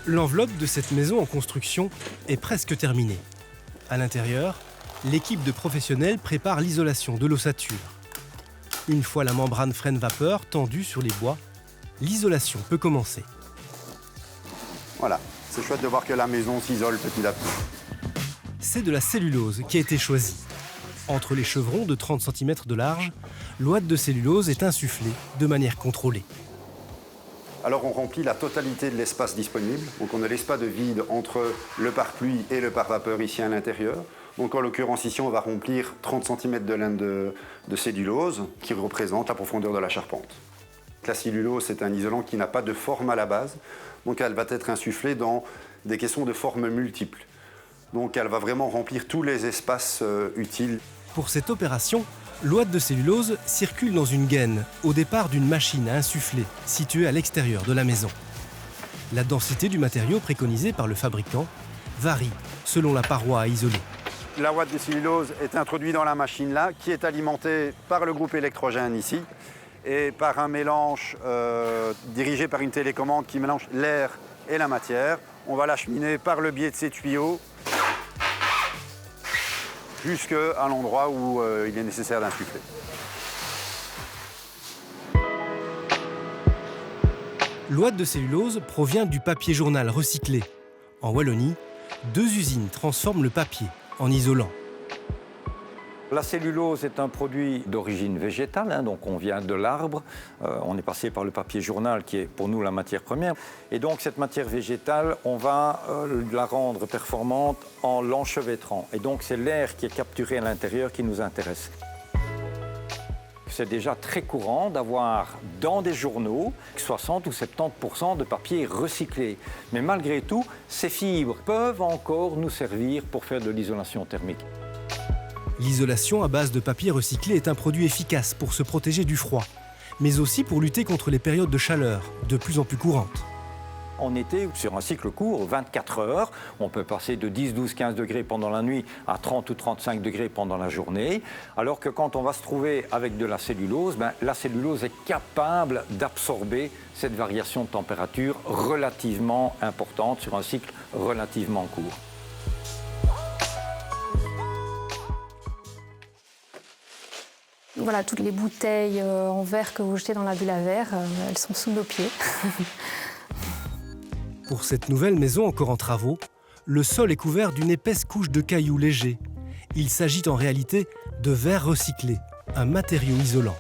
L'enveloppe de cette maison en construction est presque terminée. À l'intérieur, l'équipe de professionnels prépare l'isolation de l'ossature. Une fois la membrane freine-vapeur tendue sur les bois, l'isolation peut commencer. Voilà, c'est chouette de voir que la maison s'isole petit à petit. C'est de la cellulose qui a été choisie. Entre les chevrons de 30 cm de large, l'ouate de cellulose est insufflée de manière contrôlée. Alors on remplit la totalité de l'espace disponible. Donc on ne laisse pas de vide entre le pare-pluie et le pare-vapeur ici à l'intérieur. Donc en l'occurrence ici on va remplir 30 cm de laine de cellulose qui représente la profondeur de la charpente. La cellulose c'est un isolant qui n'a pas de forme à la base. Donc elle va être insufflée dans des caissons de formes multiples. Donc elle va vraiment remplir tous les espaces utiles. Pour cette opération, l'ouate de cellulose circule dans une gaine au départ d'une machine à insuffler située à l'extérieur de la maison. La densité du matériau préconisé par le fabricant varie selon la paroi à isoler. La ouate de cellulose est introduite dans la machine là, qui est alimentée par le groupe électrogène ici et par un mélange dirigé par une télécommande qui mélange l'air et la matière. On va l'acheminer par le biais de ces tuyaux jusqu'à l'endroit où il est nécessaire d'insuffler. L'ouate de cellulose provient du papier journal recyclé. En Wallonie, 2 usines transforment le papier en isolant. La cellulose est un produit d'origine végétale, donc on vient de l'arbre. On est passé par le papier journal qui est pour nous la matière première. Et donc cette matière végétale, on va la rendre performante en l'enchevêtrant. Et donc c'est l'air qui est capturé à l'intérieur qui nous intéresse. C'est déjà très courant d'avoir dans des journaux 60 ou 70% de papier recyclé. Mais malgré tout, ces fibres peuvent encore nous servir pour faire de l'isolation thermique. L'isolation à base de papier recyclé est un produit efficace pour se protéger du froid, mais aussi pour lutter contre les périodes de chaleur, de plus en plus courantes. En été, sur un cycle court, 24 heures, on peut passer de 10, 12, 15 degrés pendant la nuit à 30 ou 35 degrés pendant la journée, alors que quand on va se trouver avec de la cellulose est capable d'absorber cette variation de température relativement importante sur un cycle relativement court. Voilà, toutes les bouteilles en verre que vous jetez dans la bulle à verre, elles sont sous nos pieds. Pour cette nouvelle maison encore en travaux, le sol est couvert d'une épaisse couche de cailloux légers. Il s'agit en réalité de verre recyclé, un matériau isolant.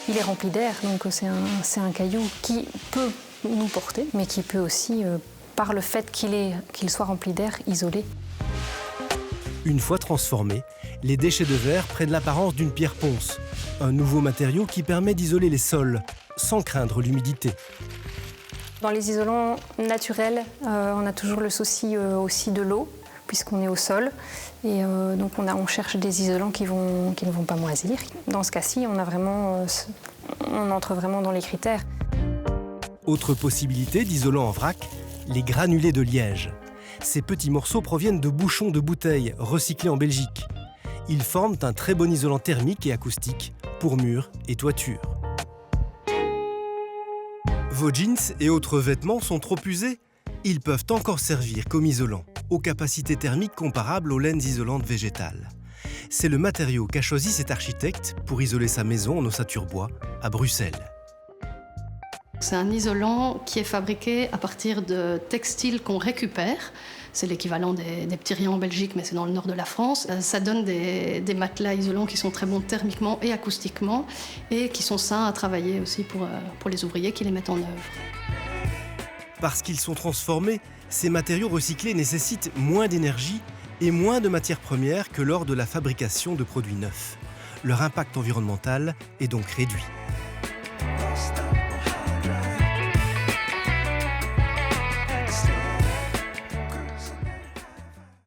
Il est rempli d'air, donc c'est un caillou qui peut nous porter, mais qui peut aussi, par le fait qu'il soit rempli d'air, isoler. Une fois transformés, les déchets de verre prennent l'apparence d'une pierre ponce, un nouveau matériau qui permet d'isoler les sols, sans craindre l'humidité. Dans les isolants naturels, on a toujours le souci aussi de l'eau, puisqu'on est au sol. Et donc on cherche des isolants qui ne vont pas moisir. Dans ce cas-ci, on entre vraiment dans les critères. Autre possibilité d'isolant en vrac, les granulés de liège. Ces petits morceaux proviennent de bouchons de bouteilles recyclés en Belgique. Ils forment un très bon isolant thermique et acoustique pour murs et toitures. Vos jeans et autres vêtements sont trop usés? Ils peuvent encore servir comme isolant, aux capacités thermiques comparables aux laines isolantes végétales. C'est le matériau qu'a choisi cet architecte pour isoler sa maison en ossature bois à Bruxelles. C'est un isolant qui est fabriqué à partir de textiles qu'on récupère. C'est l'équivalent des petits riens en Belgique, mais c'est dans le nord de la France. Ça donne des matelas isolants qui sont très bons thermiquement et acoustiquement et qui sont sains à travailler aussi pour les ouvriers qui les mettent en œuvre. Parce qu'ils sont transformés, ces matériaux recyclés nécessitent moins d'énergie et moins de matières premières que lors de la fabrication de produits neufs. Leur impact environnemental est donc réduit.